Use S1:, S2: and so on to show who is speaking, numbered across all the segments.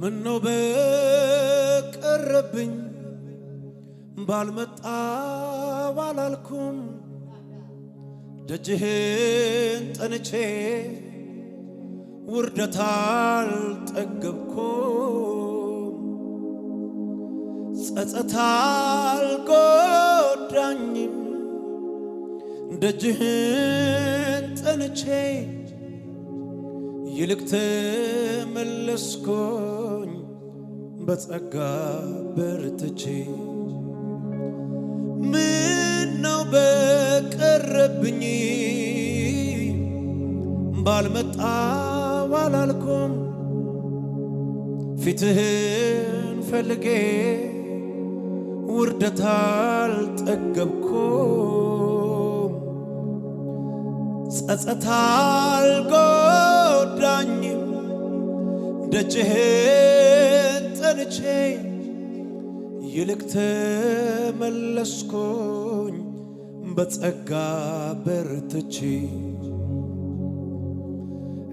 S1: ምነው በቀረብኝ ባልመጣ ባላልኩም ደጅህን ጠንቼ ውርደት አልጠገብኩም ጸጸት አልጎዳኝም ደጅህን ጠንቼ ይልቅ ተመለስኩኝ በጸጋ በርትቼ ምነው በቀረብኝ ባልመጣ ባላልኩም ፊትህን ፈልጌ ውርደት አልጠገብኩም ጸጸት አልጎዳኝም ደጅህን ጠንቼ ይልቅ ተመለስኩኝ በጸጋ በርትቼ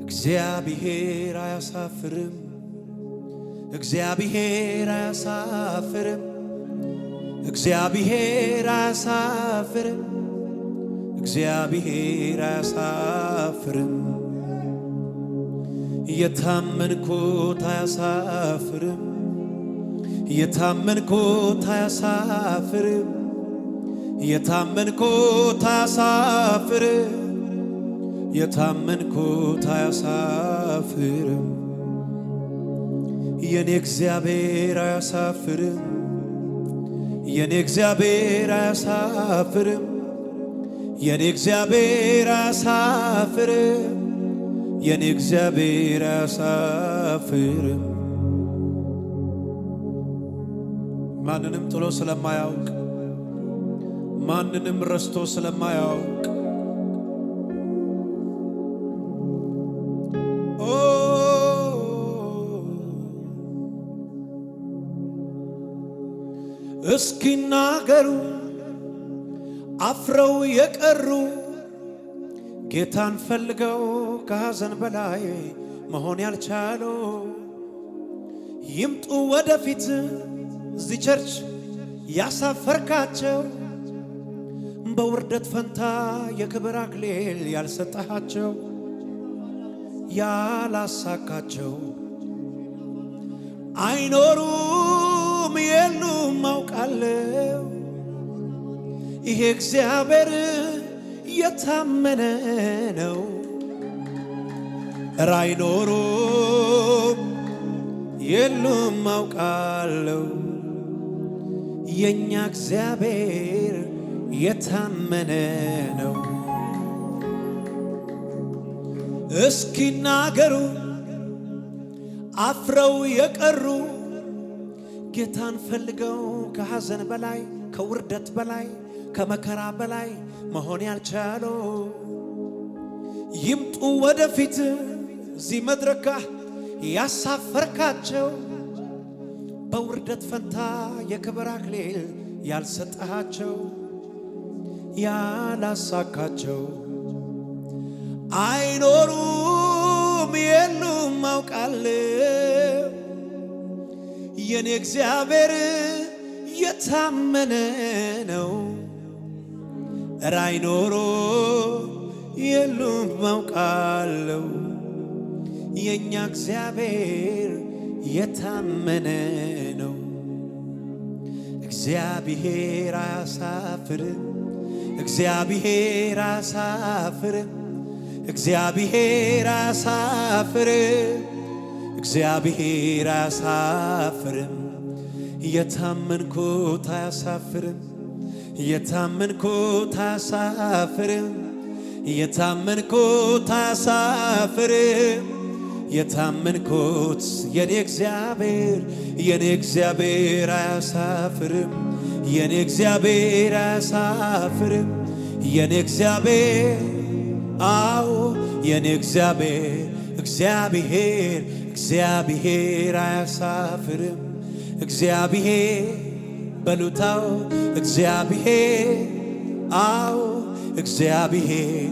S1: እግዚአብሔር አያሳፍርም እግዚአብሔር አያሳፍርም እግዚአብሔር አያሳፍርም እግዚአብሔር አያሳፍርም የታመንኩት አያሳፍርም የታመንኩት አያሳፍርም የታመንኩት አያሳፍርም የታመንኩት አያሳፍርም የኔ እግዚአብሔር አያሳፍርም የኔ እግዚአብሔር አያሳፍርም የኔ እግዚአብሔር አያሳፍርም የኔ እግዚአብሔር አያሳፍርም ማንንም ጥሎ ስለማያውቅ ማንንም ረስቶ ስለማያውቅ እስኪናገሩ አፍረው የቀሩ ጌታን ፈልገው ከሐዘን በላይ መሆን ያልቻሉ ይምጡ ወደፊት እዚህ ቸርች ያሳፈርካቸው በውርደት ፈንታ የክብር አክሊል ያልሰጠሃቸው ያላሳካቸው አይኖሩም የሉም አውቃለሁ ይሄ እግዚአብሔር የታመነ ነው ኧረ አይኖሩም የሉም አውቃለሁ የኛ እግዚአብሔር የታመነ ነው እስኪናገሩ አፍረው የቀሩ ጌታን ፈልገው ከሐዘን በላይ ከውርደት በላይ ከመከራ በላይ መሆን ያልቻሉ ይምጡ ወደፊት እዚህ መድረካ ያሳፈርካቸው በውርደት ፈንታ የክብር አክሊል ያልሰጠሃቸው ያላሳካቸው አይኖሩም የሉም አውቃለሁ የኔ እግዚአብሔር የታመነ ነው ኧረ አይኖሩም የሉም አውቃለሁ የኛ እግዚአብሔር የታመነ ነው እግዚአብሔር አያሳፍርም እግዚአብሔር አያሳፍርም እግዚአብሔር አያሳፍርም እግዚአብሔር አያሳፍርም የታመንኩት አያሳፍርም የታመንኩት አያሳፍርም የታመንኩት አያሳፍርም የታመንኩት የኔ እግዚአብሔር አያሳፍርም የኔ እግዚአብሔር አያሳፍርም የኔ እግዚአብሔር አዎ የኔ እግዚአብሔር አያሳፍርም እግዚአብሔር በሉታው እግዚአብሔር አዎ እግዚአብሔር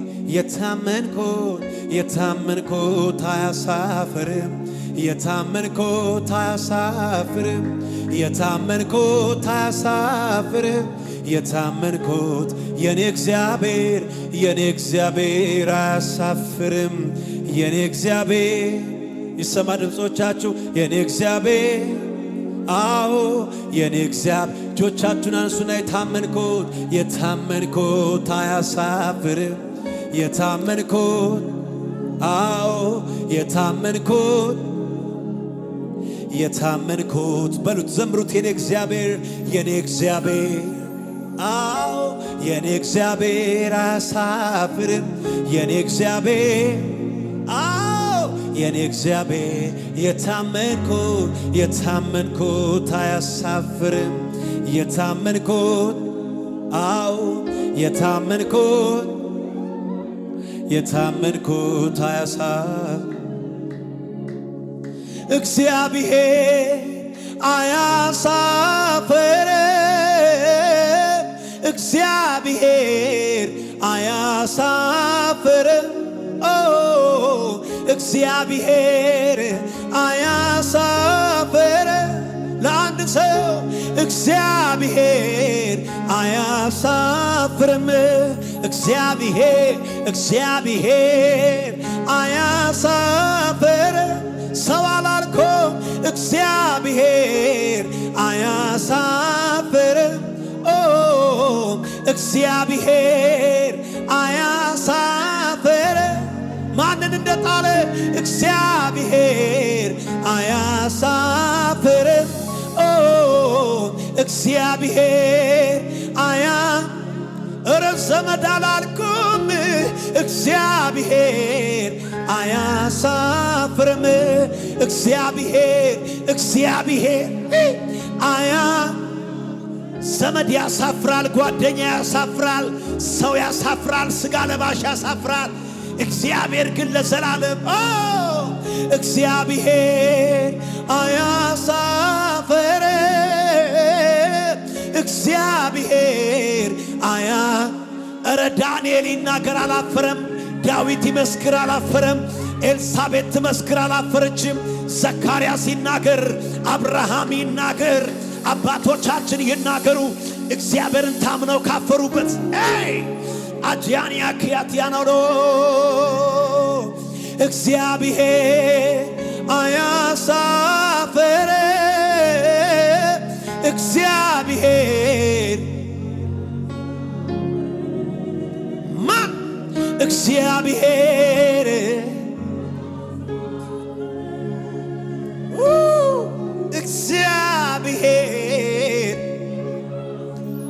S1: የታመንኩት አያሳፍርም የታመንኩት አያሳፍርም የታመንኩት አያሳፍርም የታመንኩት የኔ እግዚአብሔር አያሳፍርም የኔ እግዚአብሔር ይሰማ ድምጾቻችሁ የኔ እግዚአብሔር አዎ የኔ እግዚአብሔር እጆቻችሁን አንሱና የታመንኩት አያሳፍርም የታመንኩት አዎ የታመንኩት በሉት ዘምሩት የኔ እግዚአብሔር አዎ የኔ እግዚአብሔር አያሳፍርም የኔ እግዚአብሔር አዎ የኔ እግዚአብሔር የታመንኩት አያሳፍርም የታመንኩት አዎ የታመንኩት አያሳፍርም እግዚአብሔር አያሳፍርም እግዚአብሔር አያሳፍርም እግዚአብሔር አያሳፍርም ለአንድ ሰው እግዚአብሔር አያሳፍርም እግዚአብሔር አያሳፍርም ሰው አላልኩም እግዚአብሔር አያሳፍርም እግዚአብሔር አያሳፍርም ማንን እንደጣለ እግዚአብሔር አያሳፍርም እግዚአብሔር እረ ዘመድ አላልኩም እግዚአብሔር አያሳፍርም እግዚአብሔር ዘመድ ያሳፍራል ጓደኛ ያሳፍራል ሰው ያሳፍራል ስጋ ለባሽ ያሳፍራል እግዚአብሔር ግን ለዘላለም እግዚአብሔር አያሳፍርም እግዚአብሔር እረ ዳንኤል ይናገር አላፈረም ዳዊት ይመስክር አላፈረም ኤልሳቤጥ ትመስክር አላፈረችም ዘካርያስ ይናገር አብርሃም ይናገር አባቶቻችን ይናገሩ እግዚአብሔርን ታምነው ካፈሩበት አጃንያ ክያትያኖ እግዚአብሔር አያሳፍርም እግዚአብሔር ማን እግዚአብሔር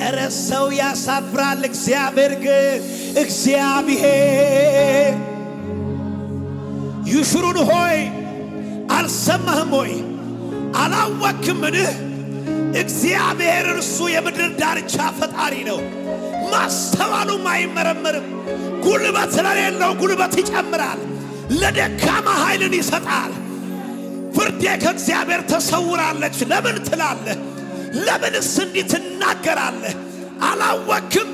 S1: እረ ሰው ያሳፍራል እግዚአብሔር ግን እግዚአብሔር ይሽሩን ሆይ አልሰማህም ሆይ አላወክምን እግዚአብሔር እርሱ የምድር ዳርቻ ፈጣሪ ነው ማስተዋሉም አይመረመርም ጉልበት ለሌለው ጉልበት ይጨምራል ለደካማ ኃይልን ይሰጣል ፍርዴ ከእግዚአብሔር ተሰውራለች ለምን ትላለህ ለምንስ እንዲህ ትናገራለህ አላወክም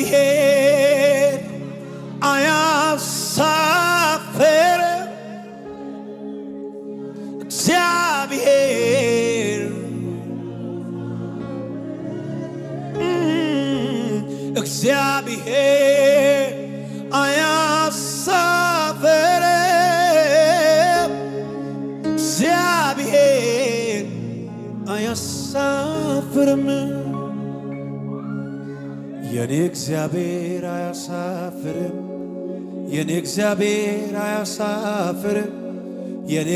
S1: እግዚአብሔር አያሳፍርም እግዚአብሔር አያሳፍርም እግዚአብሔር አያሳፍርም የኔ እግዚአብሔር አያሳፍርም የኔ እግዚአብሔር አያሳፍርም የኔ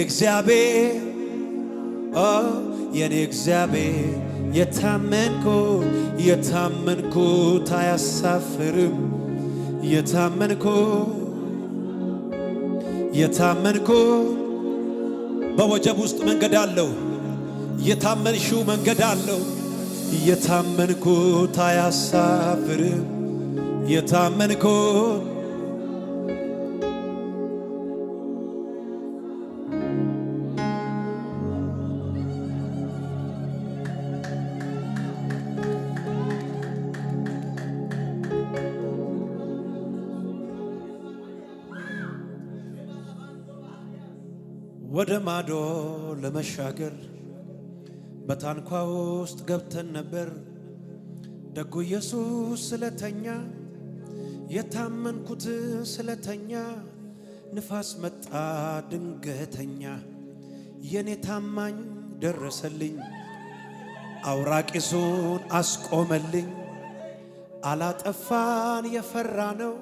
S1: እግዚአብሔር የታመንኩት አያሳፍርም የታመንኩት በወጀብ ውስጥ መንገድ አለው የታመንሽው መንገድ አለው የታመንኩት አያሳፍርም የታመንኩት ወደ ማዶ ለመሻገር በታንኳ ውስጥ ገብተን ነበር። ደጉ ኢየሱስ ስለተኛ የታመንኩት ስለተኛ ንፋስ መጣ ድንገተኛ የኔ ታማኝ ደረሰልኝ አውራቂሱን አስቆመልኝ። አላጠፋን የፈራ ነው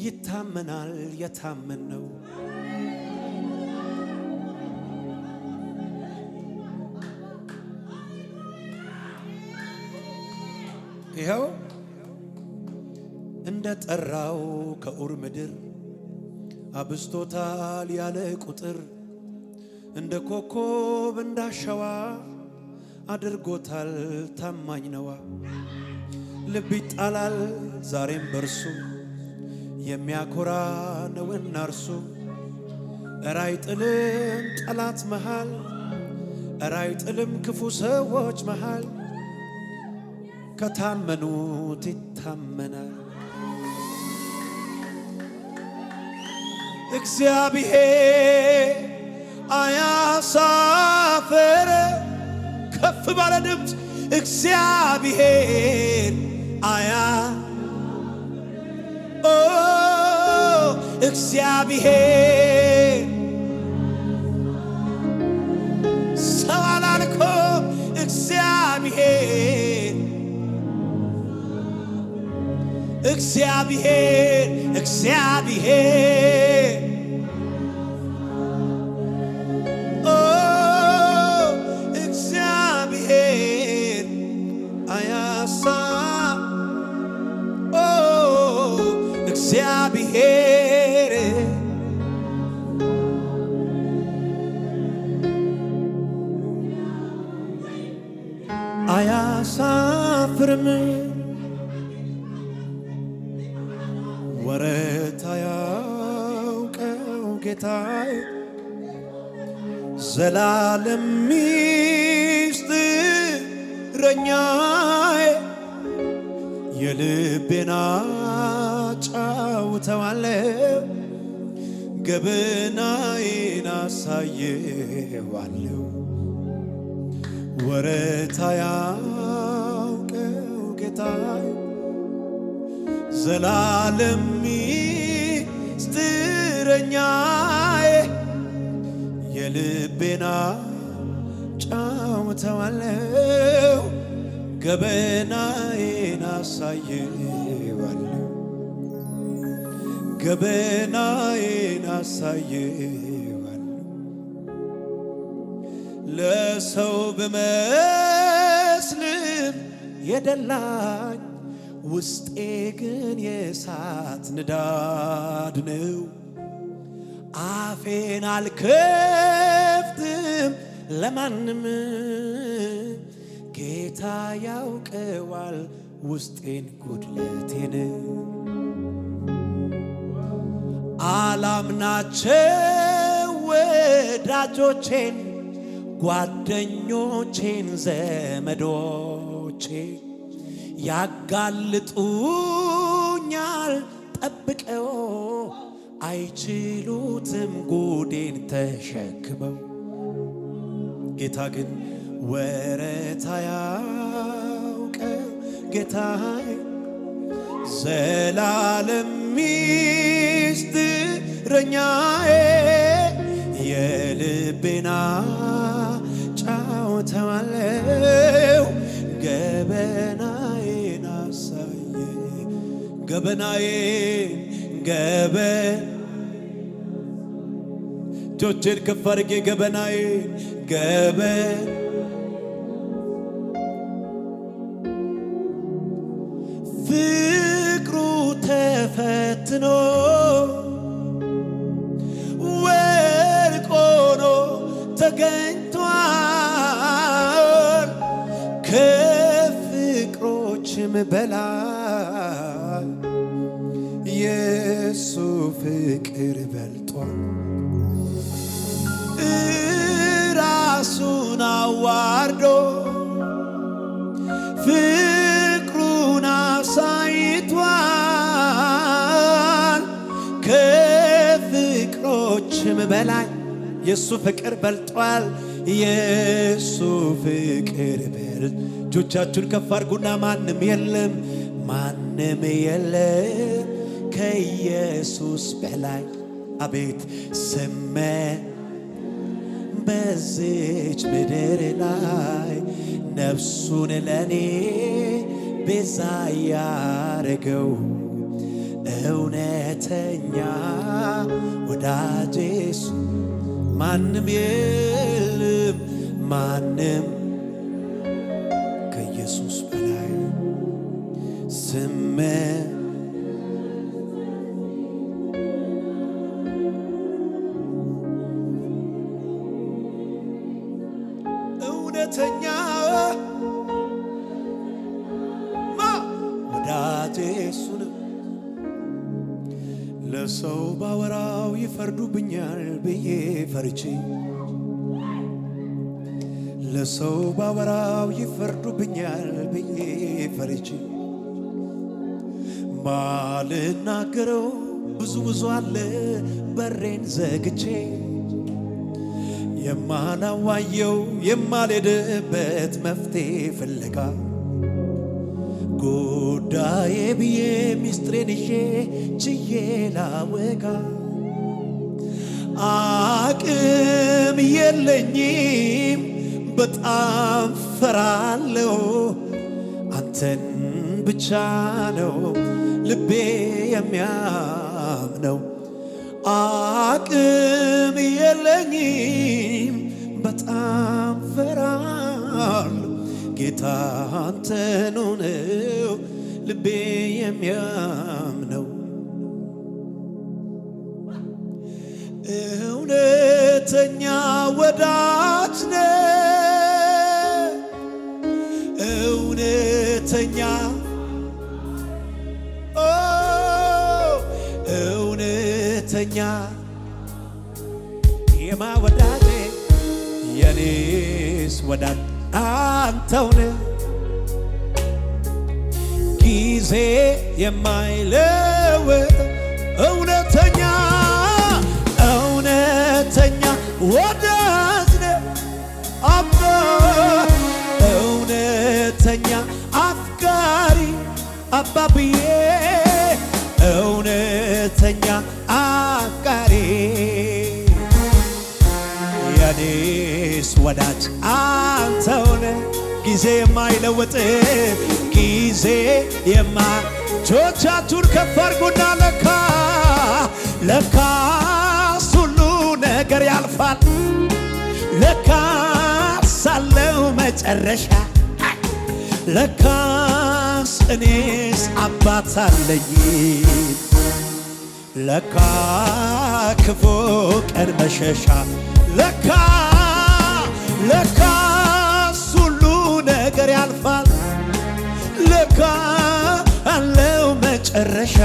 S1: ይታመናል የታመን ነው። ይኸው እንደ ጠራው ከኡር ምድር አብስቶታል ያለ ቁጥር እንደ ኮከብ እንዳሸዋ አድርጎታል ታማኝ ነዋ። ልብ ይጣላል ዛሬም በርሱ የሚያኮራ ነውና እርሱ። እረ አይጥልም ጠላት መሃል እረ አይጥልም ክፉ ሰዎች መሃል ከታመኑት ይታመናል። እግዚአብሔር አያሳፍር ከፍ ባለ ድምፅ እግዚአብሔር እግዚአብሔር ሰው አላልኩም እግዚአብሔር እግዚአብሔር እግዚአብሔር እግዚአብሔር አያሳ እግዚአብሔር አያሳፍርም ወረት አያውቀው ጌታዬ ዘላለም ምስጢረኛዬ የልቤን አጫውተዋለሁ ገበናዬን አሳየዋለሁ። ወረት አያውቀው ጌታዬ ዘላለም ምስጢረኛዬ የልቤን አጫውተዋለሁ ገበናዬን አሳየዋለሁ ገበናዬን አሳየዋለሁ። ለሰው ብመስልም የደላኝ ውስጤ ግን የእሳት ንዳድ ነው። አፌን አልከፍትም ለማንም ጌታ ያውቀዋል ውስጤን ጉድለቴን። አላምናቸው ወዳጆቼን ጓደኞቼን ዘመዶቼ ያጋልጡኛል ጠብቀው አይችሉትም ጉዴን ተሸክመው። ጌታ ግን ወረት አያውቀው ጌታዬ ዘላለም ምስጢረኛዬ የልቤን አጫውተዋለሁ ገበናዬን አሳየ ገበናዬን እጆቼን ከፍ አድርጌ ገበናዬን ፍቅሩ ተፈትኖ ወርቅ ሆኖ ተገኝቷል ከፍቅሮችም በላይ የሱ ፍቅር በልጧል። ራሱን አዋርዶ ፍቅሩን አሳይቷል ከፍቅሮችም በላይ የሱ ፍቅር በልጧል የሱ ፍቅር በልጧል እጆቻችሁን ከፍ አድርጉና ማንም የለም ማንም የለም ከኢየሱስ በላይ አቤት ስመ በዚች ምድር ላይ ነፍሱን ለኔ ቤዛ ያረገው እውነተኛ ወዳጄ ማንም የለም ማንም ከኢየሱስ በላይ ስመ እውነተኛ ወዳጄ እሱ ነው። ለሰው ባወራው ይፈርዱብኛል ብዬ ፈርቼ ለሰው ባወራው ይፈርዱብኛል ብዬ ፈርቼ ማልናገረው ብዙ አለ በሬን ዘግቼ የማላዋየው የማልሄድበት መፍትሄ ፍለጋ ጉዳዬ ብዬ ሚስጥሬን ይዤ ችዬ ላወጋ አቅም የለኝም በጣም ፈራለሁ አንተን ብቻ ነው ልቤ የሚያምነው አቅም የለኝም በጣም ፈራለሁ ጌታ አንተኑ ነው ልቤ የሚያምነው እውነተኛ ወዳጅ ነህ እውነተኛ እውነተኛ የማ ወዳጄ የኔስ ወዳጅ አንተውነ ጊዜ የማይለወጥ እውነተኛ እውነተኛ ወዳጅ ነህ አባ እውነተኛ አፍቃሪ አባብዬ እውነተኛ አፍቃሪ የኔስ ወዳጅ አንተውነ ጊዜ የማይለወጥ ጊዜ እጆቻችሁን ከፍ አድርጉና ለካስ ሁሉ ነገር ያልፋል ለካስ አለው መጨረሻ ለካስ እኔስ አባት አለኝ ለካ ክፉ ቀን መሸሻ ለካስ ሁሉ ነገር ያልፋል ለካ አለው መጨረሻ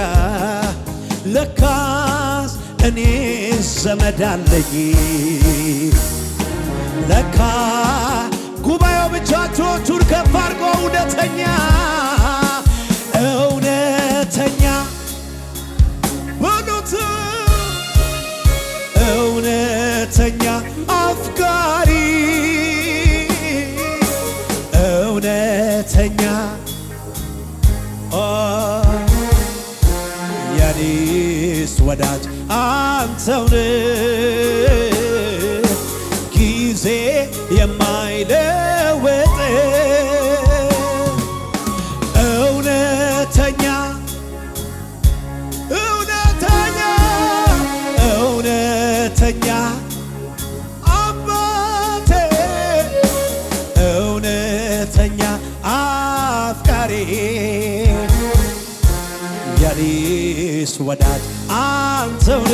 S1: ለካስ እኔስ ዘመድ አለኝ ለካ ጉባኤው ብቻችሁን ከፍ አድርጎ እውነተኛ በሉት እውነተኛ አፍቃሪ እውነተኛ የኔስ ወዳጅ አንተውነ ጊዜ የማይለወጥ እውነተኛ አባቴ እውነተኛ አፍቃሪ የኔስ ወዳጅ አንተውነ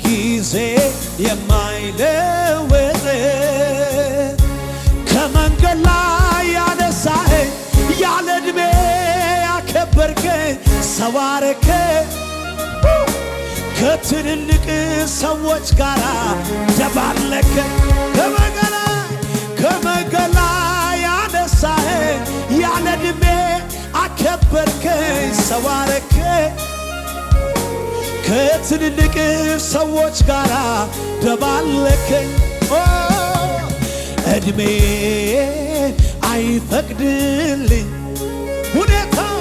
S1: ጊዜ የማይለወጥ ከመንገድ ላይ ያነሳኸኝ ያለ ዕድሜ ያከበርከኝ ሰው አረከኝ ከትልልቅ ሰዎች ጋር ደባለከኝ ከመንገድ ላይ ያነሳኸኝ ያለ ዕድሜ አከበርከኝ ሰው አረከኝ ከትልልቅ ሰዎች ጋር ደባለከኝ። እድሜ አይፈቅድልኝ ሁኔታው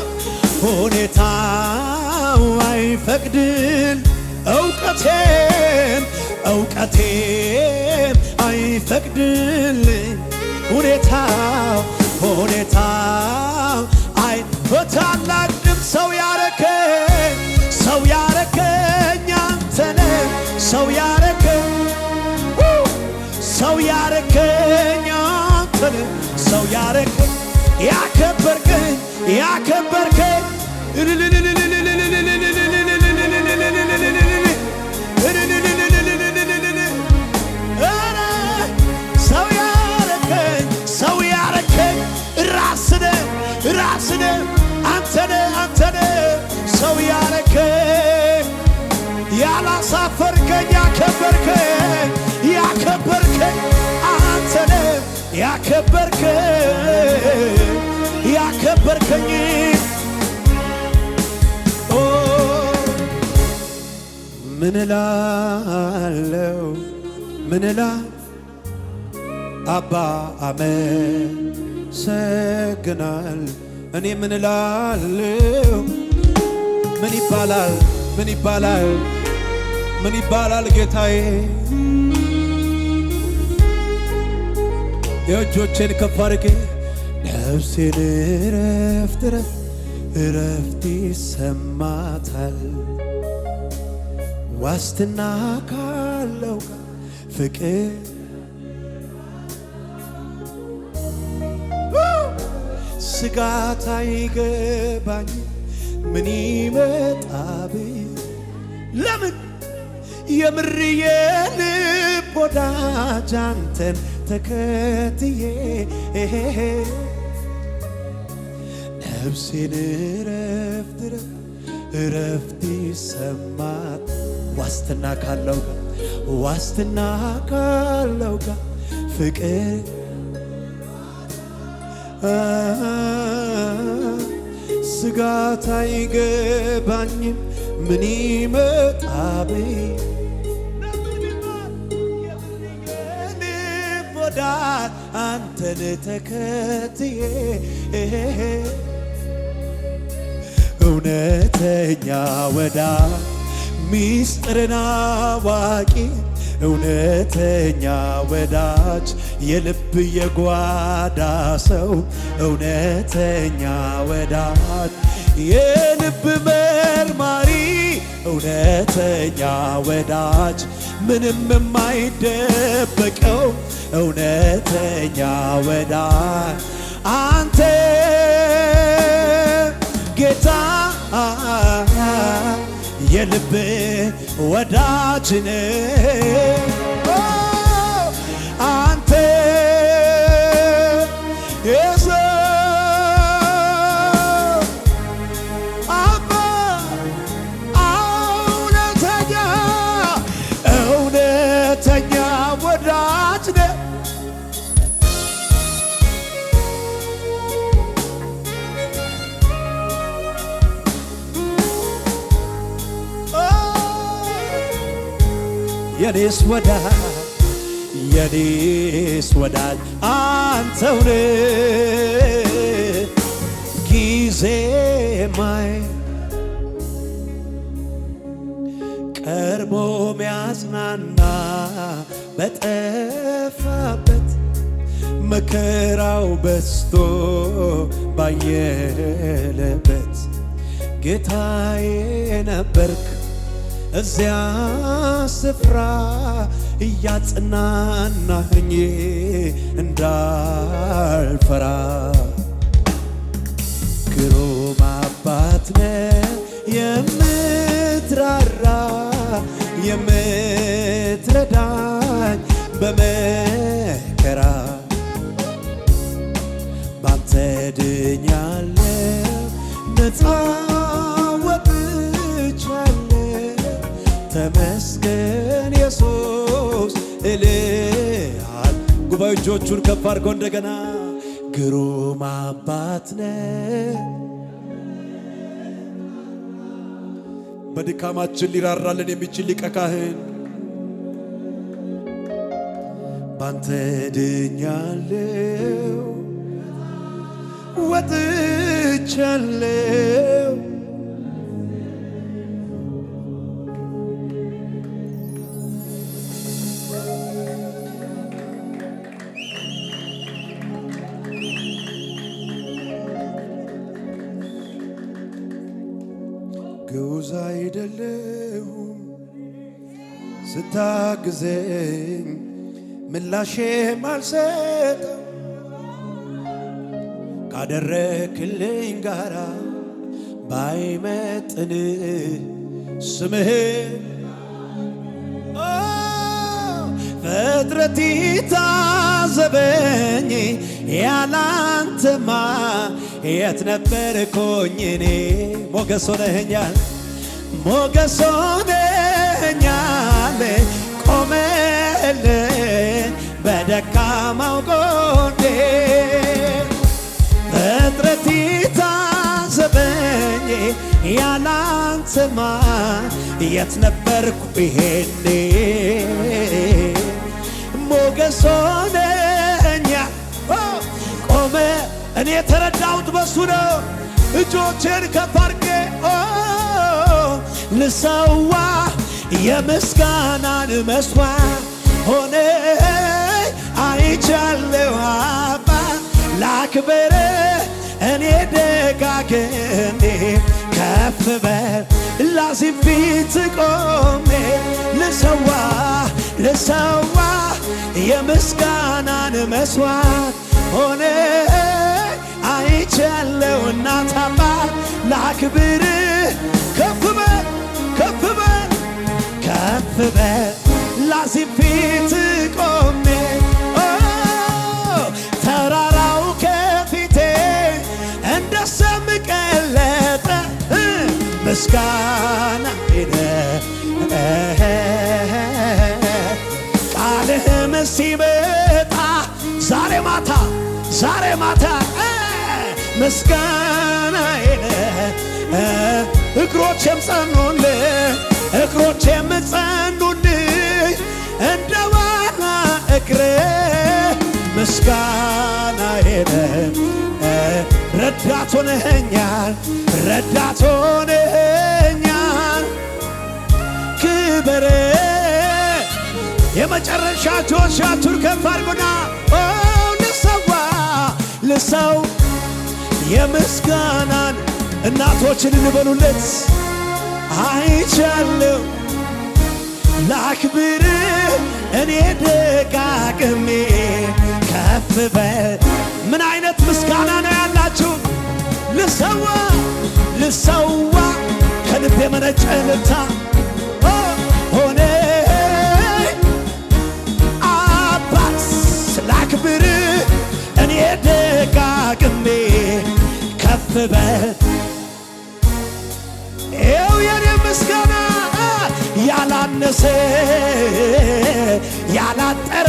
S1: አይፈቅድል እውቀቴም አይፈቅድልኝ ሁኔታው አይ በታላቅ ድምፅ ሰው ያረከኝ አንተነ ሰው ያረከኝ አንተነ ሰው ያረከኝ ያከበርከኝ ሰው ያረከኝ ራስነ አንተነ ሰው ያረከኝ ያላሳፈርከኝ ያከበርከኝ አንተነ ያከበርከኝ ምን እላለሁ አባ አመሰግናል እኔ ምን እላለሁ ምን ይባላል ጌታዬ የእጆቼን ከፍ አድርጌ ነፍሴን እረፍት ይሰማታል ዋስትና ካለው ፍቅር ስጋት አይገባኝ ምን ይመጣብኝ ለምን የምር የልብ ወዳጅ አንተን ተከትዬ ነፍሴን እረፍት ይሰማት ዋስትና ካለው ጋር ፍቅር ስጋት አይገባኝም ምን ይመጣብኝ ወዳጅ አንተን ተከትዬ እውነተኛ ወዳጅ ሚስጥርን አዋቂ እውነተኛ ወዳጅ የልብ የጓዳ ሰው እውነተኛ ወዳጅ የልብ መርማሪ እውነተኛ ወዳጅ ምንም የማይደበቀው እውነተኛ ወዳጅ አንተ ጌታ የልብ ወዳጅ አንተ አባ እውነተኛ ወዳጅ የኔስ ወዳጅ አንተውነ ጊዜ ማይ ቀርቦ ሚያጽናና በጠፋበት መከራው በስቶ ባየለበት ጌታዬ ነበርክ እዚያ ስፍራ እያጽናናኸኝ እንዳልፈራ ግሩም አባት ነህ የምትራራ የምትረዳኝ በመከራ ባንተ ድኛለሁ ነፃ ተመስገን ኢየሱስ እልሃል። ጉባኤ እጆቹን ከፍ አድርጎ እንደገና ግሩም አባት ነህ በድካማችን ሊራራልን የሚችል ሊቀ ካህን ባንተ ድኛለው ወጥቻለው ግዑዝ አይደለሁም ስታግዘኝ ምላሼ ማልሰጠው ካደረክልኝ ጋራ ባይመጥን ስምህ ፍጥረት ታዘበኝ ያላንተማ የት ነበርኩኝ እኔ ሞገስ ሆነኸኛል ሞገስ ሆነኸኛል ቆመልኝ በደካማው ጎኔ ፍጥረት ታዘበኝ ያላንተማ የት ነበርኩ ይሄኔ ሞገስ ሆነኸኛል ቆመ እኔ የተረዳሁት በሱ ነው እጆቼን ከፍ አድርጌ ልሰዋ የምስጋናን መስዋዕት ሆነ አይቻለሁ አባ ላክብር እኔ ደጋግሜ ከፍ በል ላዚም ፊት ቆሜ ልሰዋ የምስጋናን መስዋዕት ሆነ አይቻለሁ እናት አባት ላክብር ከፍ በል ከፍ በል ከፍ በል ላዚም ፊት ቆሜ ተራራው ከፊቴ እንደ ሰም ቀለጠ ምስጋና ቃልህም ሲመጣ ዛሬ ማታ ምስጋናዬን እግሮቼም ጸኑልኝ እንደ ዋና እግሬ ምስጋናዬን ረዳት ሆነኸኛል ክብር የመጨረሻ ጆሻቱን ከፍ አድርጉና ልሰው የምስጋናን እናቶችን እንበሉለት አይቻለሁ ላክብር እኔ ደጋግሜ ከፍ በል ምን አይነት ምስጋና ነው ያላችሁ ልሰዋ ከልብ የመነጨ እልልታ ሆነ አባት ላክብር እኔ ደጋግሜ ከፍ በል ይኸው የኔ ምስጋና ያላነሰ ያላጠረ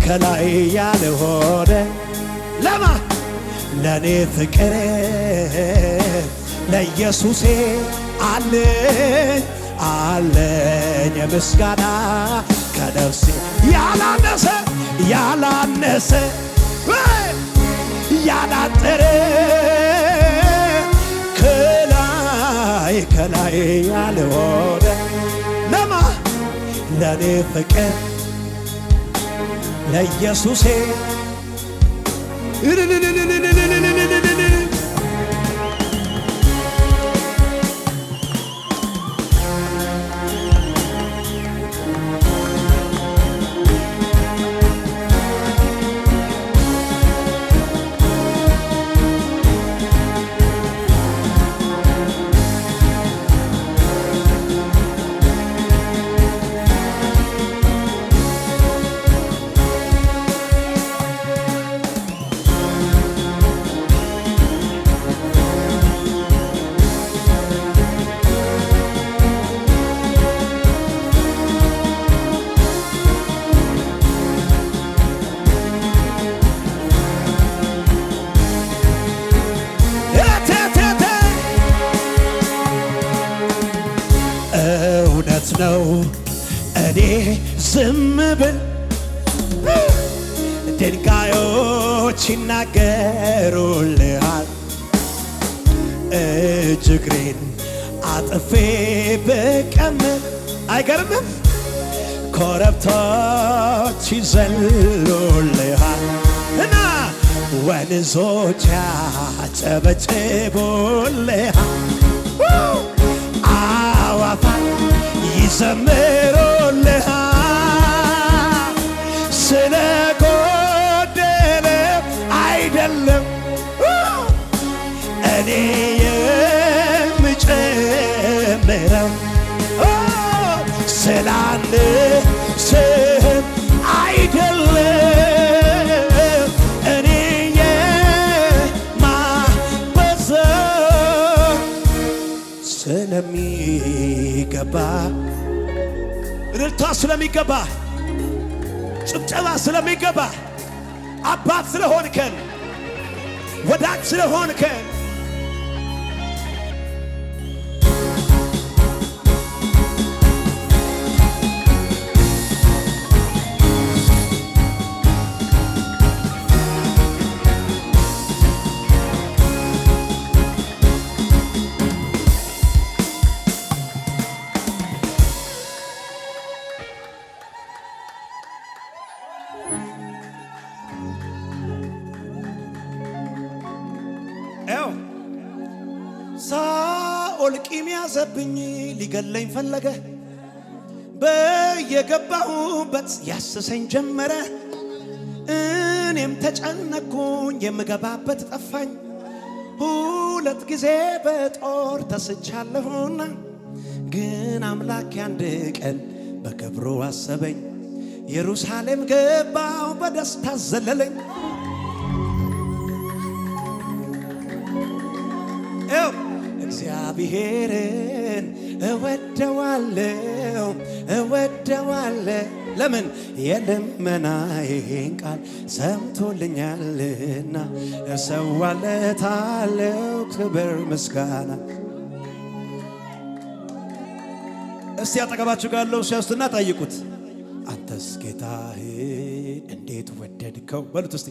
S1: ከላይ ያልሆነ ለማ ለኔ ፍቅር ለኢየሱሴ አለኝ ምስጋና ከነፍሴ ያላነሰ ያላጠረ ከላይ ያልሆነ ለማ ለኔ ፍቅር ለኢየሱሴ ዝም ብል ድንጋዮች ይናገሩልሃል። እግሬን አጥፌ ብቀመጥ አይገርምም? ኮረብቶች ይዘሉልሃል እና ወንዞች ያጨበጭቡልሃል። አዕዋፋት ይዘምሩልሃል። ስለ ጎደለ አይደለም እኔ የምጨምረው ስላንስም አይደለም እኔ የማበዛው ስለሚገባ እልልታ ስለሚገባ ጭብጨባ ስለሚገባ አባት ስለሆንከን ወዳጅ ስለሆንከን ሳኦል ቂም ያዘብኝ ሊገለኝ ፈለገ። በየገባሁበት ያስሰኝ ጀመረ። እኔም ተጨነኩኝ የምገባበት ጠፋኝ። 2 ጊዜ በጦር ተስቻለሁና ግን አምላክ አንድ ቀን በክብሩ አሰበኝ። ኢየሩሳሌም ገባው በደስታ ዘለለኝ። እግዚአብሔርን እወደዋለሁ እወደዋለሁ። ለምን? የልመናዬን ቃል ሰምቶልኛልና እሰዋለታለሁ ክብር ምስጋና። እስቲ አጠገባችሁ ጋለው ሲያስቱና ጠይቁት፣ አንተስ ጌታህን እንዴት ወደድከው በሉት እስቲ።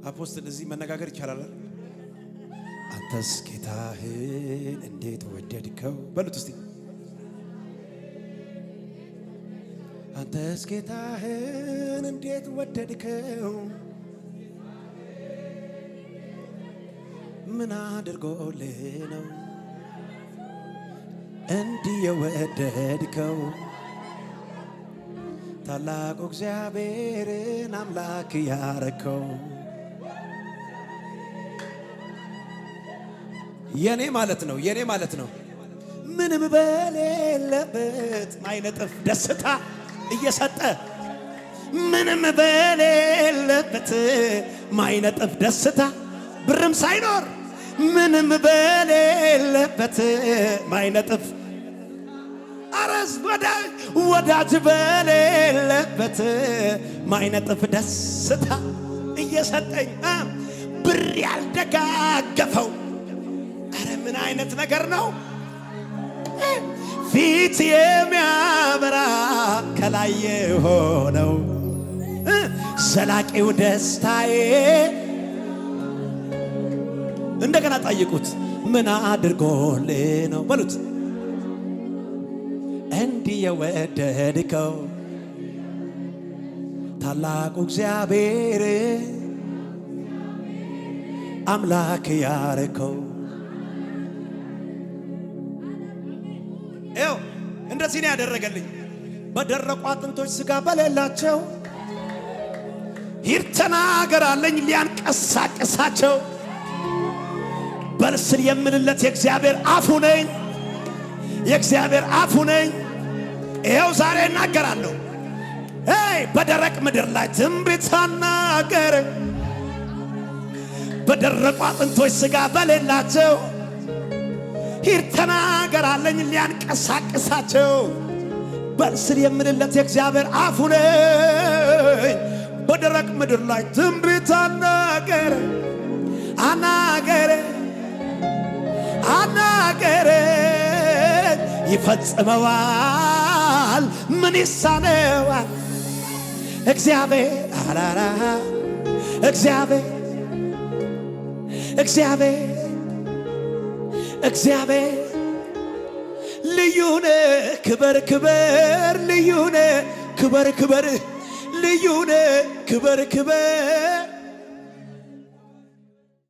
S1: አፖስትል እዚህ መነጋገር ይቻላል። አንተስ ጌታህን እንዴት ወደድከው በሉት እስቲ። አንተስ ጌታህን እንዴት ወደድከው? ምን አድርጎልህ ነው እንዲህ የወደድከው? ታላቁ እግዚአብሔርን አምላክ ያረከው የኔ ማለት ነው የኔ ማለት ነው። ምንም በሌለበት ማይነጥፍ ደስታ እየሰጠ ምንም በሌለበት ማይነጥፍ ደስታ ብርም ሳይኖር ምንም በሌለበት ማይነጥፍ አረስ ወዳጅ በሌለበት ማይነጥፍ ደስታ እየሰጠኝ ብር ያልደጋገፈው አረ ምን አይነት ነገር ነው? ፊት የሚያበራ ከላይ የሆነው ዘላቂው ደስታዬ። እንደገና ጠይቁት፣ ምን አድርጎልህ ነው በሉት እንዲህ የወደድከው? ታላቁ እግዚአብሔር አምላክ ያረከው። ይኸው እንደዚህ ነው ያደረገልኝ። በደረቁ አጥንቶች ሥጋ በሌላቸው ሂድ ተናገር አለኝ ሊያንቀሳቅሳቸው። በልስን የምልለት የእግዚአብሔር አፉ ነኝ፣ የእግዚአብሔር አፉ ነኝ። ይኸው ዛሬ እናገራለሁ። በደረቅ ምድር ላይ ትንቢት ተናገረ። በደረቁ አጥንቶች ሥጋ በሌላቸው ሂድ ተናገር አለኝ ሊያንቀሳቅሳቸው። በልስን የምልለት የእግዚአብሔር አፉ ነኝ። በደረቅ ምድር ላይ ትንቢት ተናገረ አናገረ ይፈጽመዋል። ምን ይሳነዋል? እግዚአብሔር አራራ እግዚአብሔር እግዚአብሔር እግዚአብሔር ልዩነ ክበር ክበር ልዩነ ክበር ክበር ልዩነ ክበር ክበር